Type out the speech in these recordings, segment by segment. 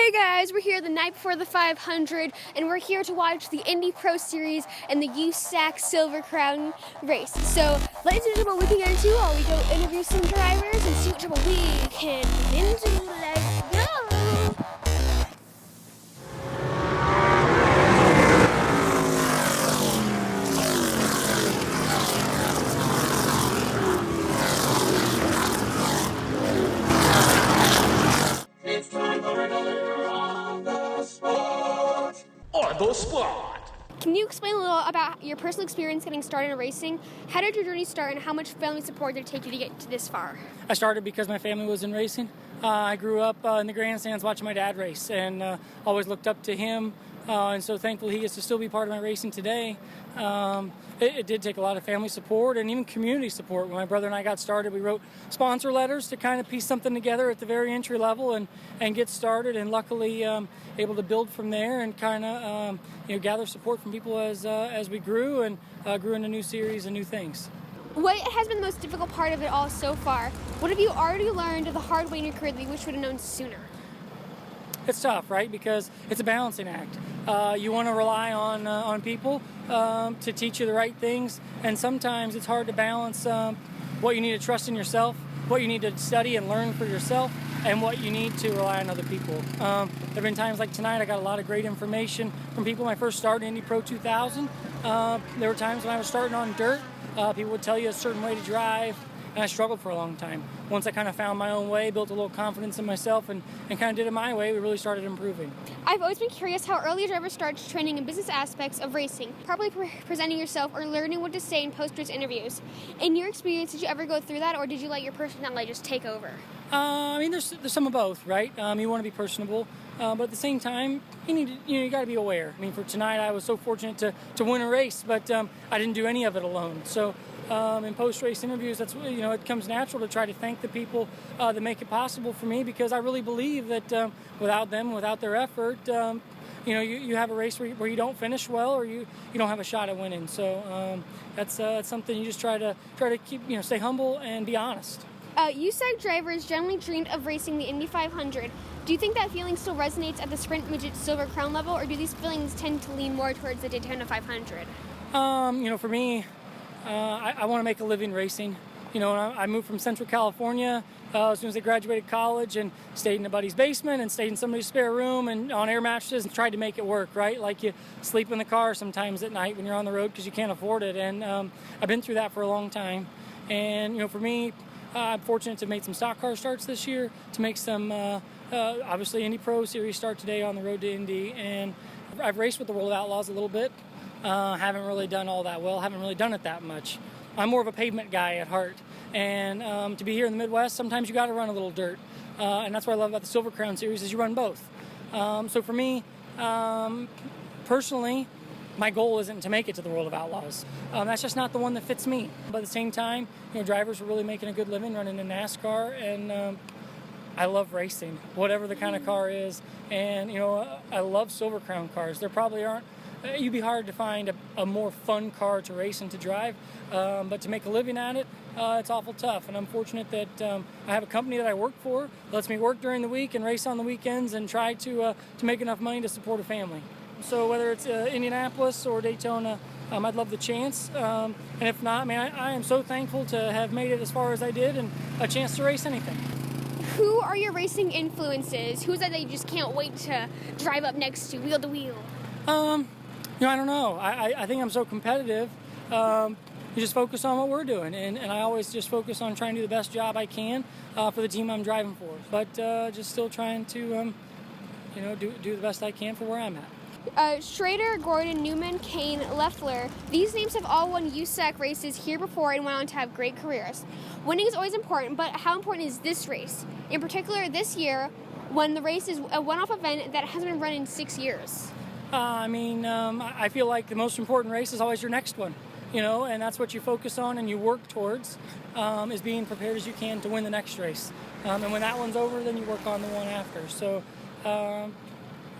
Hey guys, we're here the night before the 500, and we're here to watch the Indy Pro Series and the USAC Silver Crown race. So, ladies and gentlemen, what we can get into while we go interview some drivers and see what trouble we can get into. Let's go! It's time for another On the Spot. On the Spot. Can you explain a little about your personal experience getting started in racing? How did your journey start, and how much family support did it take you to get to this far? I started because my family was in racing. I grew up in the grandstands watching my dad race, and always looked up to him. And so thankful he gets to still be part of my racing today. It did take a lot of family support and even community support. When my brother and I got started, we wrote sponsor letters to kind of piece something together at the very entry level and get started. And luckily, able to build from there and kind of gather support from people as we grew and grew into new series and new things. What has been the most difficult part of it all so far? What have you already learned the hard way in your career that you wish you would have known sooner? It's tough, right? Because it's a balancing act. You want to rely on people to teach you the right things, and sometimes it's hard to balance what you need to trust in yourself, what you need to study and learn for yourself, and what you need to rely on other people. There have been times like tonight I got a lot of great information from people when I first started Indy Pro 2000. There were times when I was starting on dirt, people would tell you a certain way to drive, and I struggled for a long time. Once I kind of found my own way, built a little confidence in myself, and kind of did it my way, we really started improving. I've always been curious how early a driver starts training in business aspects of racing, properly presenting yourself or learning what to say in post-race interviews. In your experience, did you ever go through that, or did you let your personality just take over? There's some of both, right? You want to be personable, but at the same time, you got to be aware. For tonight, I was so fortunate to win a race, but I didn't do any of it alone. So in post-race interviews, that's it comes natural to try to thank the people that make it possible for me, because I really believe that without them, without their effort, you have a race where you don't finish well, or you don't have a shot at winning. So that's something you just try to keep, stay humble and be honest. USAC drivers generally dreamed of racing the Indy 500. Do you think that feeling still resonates at the sprint midget Silver Crown level, or do these feelings tend to lean more towards the Daytona 500? For me, I want to make a living racing. I moved from Central California as soon as I graduated college, and stayed in a buddy's basement and stayed in somebody's spare room and on air mattresses and tried to make it work, right? Like you sleep in the car sometimes at night when you're on the road because you can't afford it. And I've been through that for a long time. And, for me, I'm fortunate to have made some stock car starts this year, to make some, obviously, Indy Pro Series start today on the road to Indy. And I've raced with the World of Outlaws a little bit. Haven't really done all that well, haven't really done it that much. I'm more of a pavement guy at heart. And to be here in the Midwest, sometimes you got to run a little dirt. And that's what I love about the Silver Crown Series, is you run both. So for me, personally, my goal isn't to make it to the World of Outlaws. That's just not the one that fits me. But at the same time, drivers are really making a good living running in NASCAR, and I love racing, whatever the kind of car is. And, I love Silver Crown cars. There probably aren't, you'd be hard to find a more fun car to race and to drive. But to make a living at it, it's awful tough. And I'm fortunate that I have a company that I work for, lets me work during the week and race on the weekends and try to make enough money to support a family. So whether it's Indianapolis or Daytona, I'd love the chance. And if not, I am so thankful to have made it as far as I did and a chance to race anything. Who are your racing influences? Who's that you just can't wait to drive up next to, wheel to wheel? I don't know. I think I'm so competitive. You just focus on what we're doing, and I always just focus on trying to do the best job I can for the team I'm driving for. But just still trying to, do the best I can for where I'm at. Schrader, Gordon, Newman, Kane, Leffler, these names have all won USAC races here before and went on to have great careers. Winning is always important, but how important is this race? In particular, this year, when the race is a one-off event that hasn't been run in 6 years. I feel like the most important race is always your next one, and that's what you focus on and you work towards, is being prepared as you can to win the next race. And when that one's over, then you work on the one after. So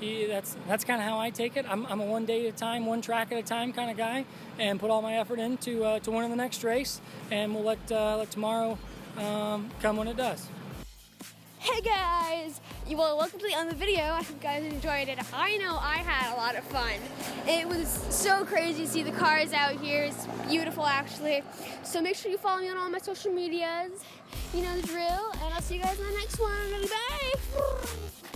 that's kind of how I take it. I'm a one day at a time, one track at a time kind of guy, and put all my effort into to winning the next race, and we'll let tomorrow come when it does. Hey guys! Well, welcome to the video. I hope you guys enjoyed it. I know I had a lot of fun. It was so crazy to see the cars out here. It's beautiful, actually. So make sure you follow me on all my social medias. You know the drill. And I'll see you guys in the next one. Bye!